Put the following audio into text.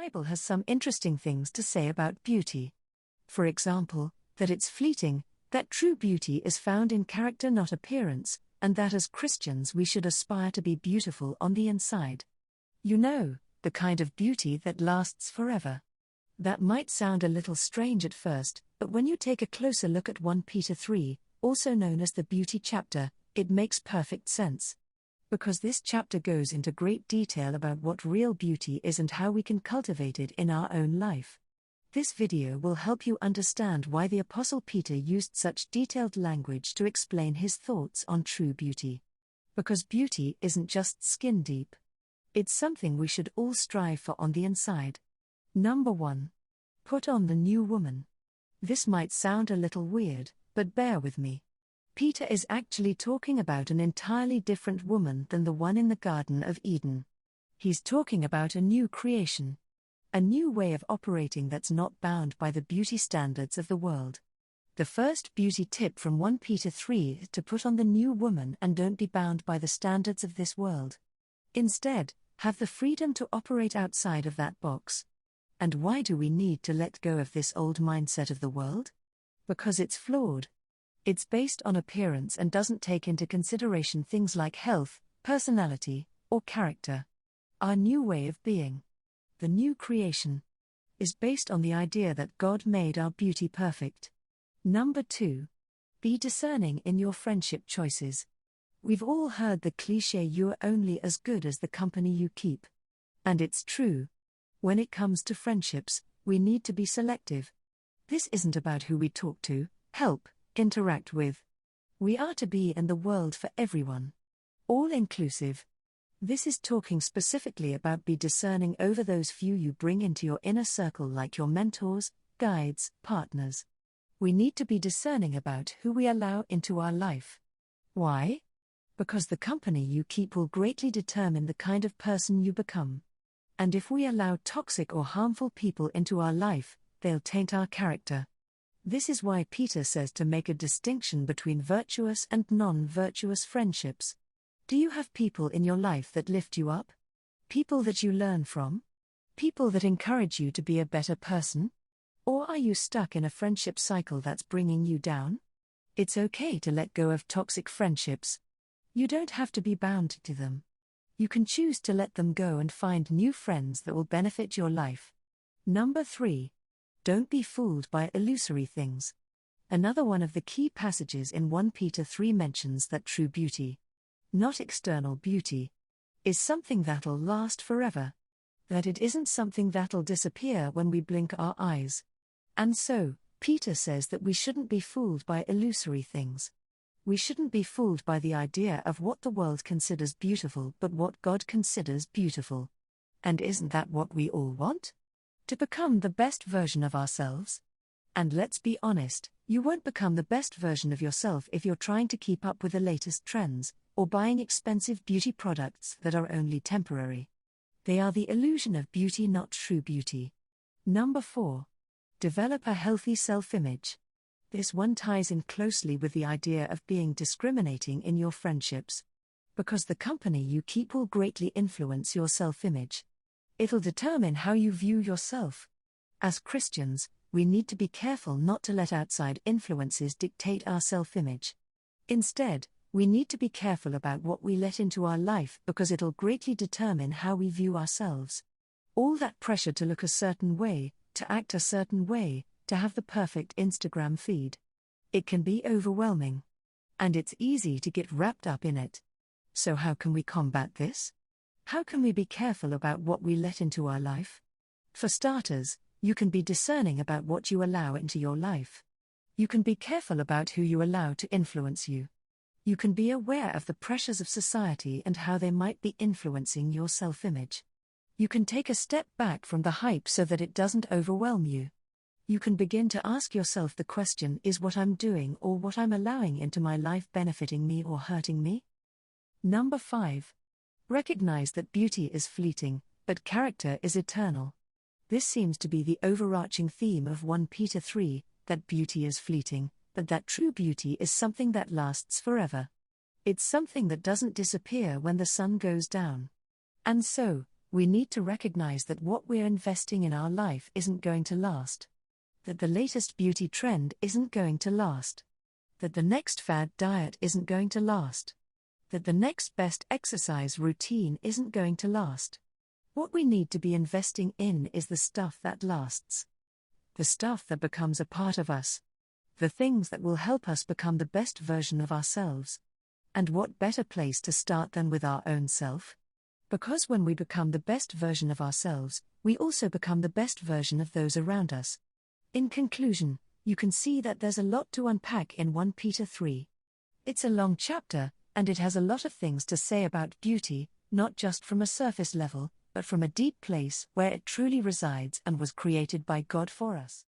Bible has some interesting things to say about beauty. For example, that it's fleeting, that true beauty is found in character not appearance, and that as Christians we should aspire to be beautiful on the inside. You know, the kind of beauty that lasts forever. That might sound a little strange at first, but when you take a closer look at 1 Peter 3, also known as the beauty chapter, it makes perfect sense. Because this chapter goes into great detail about what real beauty is and how we can cultivate it in our own life. This video will help you understand why the Apostle Peter used such detailed language to explain his thoughts on true beauty. Because beauty isn't just skin deep. It's something we should all strive for on the inside. Number 1. Put on the new woman. This might sound a little weird, but bear with me. Peter is actually talking about an entirely different woman than the one in the Garden of Eden. He's talking about a new creation. A new way of operating that's not bound by the beauty standards of the world. The first beauty tip from 1 Peter 3 is to put on the new woman and don't be bound by the standards of this world. Instead, have the freedom to operate outside of that box. And why do we need to let go of this old mindset of the world? Because it's flawed. It's based on appearance and doesn't take into consideration things like health, personality, or character. Our new way of being, the new creation, is based on the idea that God made our beauty perfect. Number 2. Be discerning in your friendship choices. We've all heard the cliché "you're only as good as the company you keep." And it's true. When it comes to friendships, we need to be selective. This isn't about who we talk to, help, interact with. We are to be in the world for everyone. All inclusive. This is talking specifically about be discerning over those few you bring into your inner circle, like your mentors, guides, partners. We need to be discerning about who we allow into our life. Why? Because the company you keep will greatly determine the kind of person you become. And if we allow toxic or harmful people into our life, they'll taint our character. This is why Peter says to make a distinction between virtuous and non-virtuous friendships. Do you have people in your life that lift you up? People that you learn from? People that encourage you to be a better person? Or are you stuck in a friendship cycle that's bringing you down? It's okay to let go of toxic friendships. You don't have to be bound to them. You can choose to let them go and find new friends that will benefit your life. Number 3. Don't be fooled by illusory things. Another one of the key passages in 1 Peter 3 mentions that true beauty, not external beauty, is something that'll last forever. That it isn't something that'll disappear when we blink our eyes. And so, Peter says that we shouldn't be fooled by illusory things. We shouldn't be fooled by the idea of what the world considers beautiful but what God considers beautiful. And isn't that what we all want? To become the best version of ourselves? And let's be honest, you won't become the best version of yourself if you're trying to keep up with the latest trends, or buying expensive beauty products that are only temporary. They are the illusion of beauty, not true beauty. Number 4. Develop a healthy self-image. This one ties in closely with the idea of being discriminating in your friendships. Because the company you keep will greatly influence your self-image. It'll determine how you view yourself. As Christians, we need to be careful not to let outside influences dictate our self-image. Instead, we need to be careful about what we let into our life because it'll greatly determine how we view ourselves. All that pressure to look a certain way, to act a certain way, to have the perfect Instagram feed. It can be overwhelming. And it's easy to get wrapped up in it. So how can we combat this? How can we be careful about what we let into our life? For starters, you can be discerning about what you allow into your life. You can be careful about who you allow to influence you. You can be aware of the pressures of society and how they might be influencing your self-image. You can take a step back from the hype so that it doesn't overwhelm you. You can begin to ask yourself the question, is what I'm doing or what I'm allowing into my life benefiting me or hurting me? Number 5. Recognize that beauty is fleeting, but character is eternal. This seems to be the overarching theme of 1 Peter 3, that beauty is fleeting, but that true beauty is something that lasts forever. It's something that doesn't disappear when the sun goes down. And so, We need to recognize that what we're investing in our life isn't going to last. That the latest beauty trend isn't going to last. That the next fad diet isn't going to last. That the next best exercise routine isn't going to last. What we need to be investing in is the stuff that lasts. The stuff that becomes a part of us. The things that will help us become the best version of ourselves. And what better place to start than with our own self? Because when we become the best version of ourselves, we also become the best version of those around us. In conclusion, you can see that there's a lot to unpack in 1 Peter 3. It's a long chapter, and it has a lot of things to say about beauty, not just from a surface level, but from a deep place where it truly resides and was created by God for us.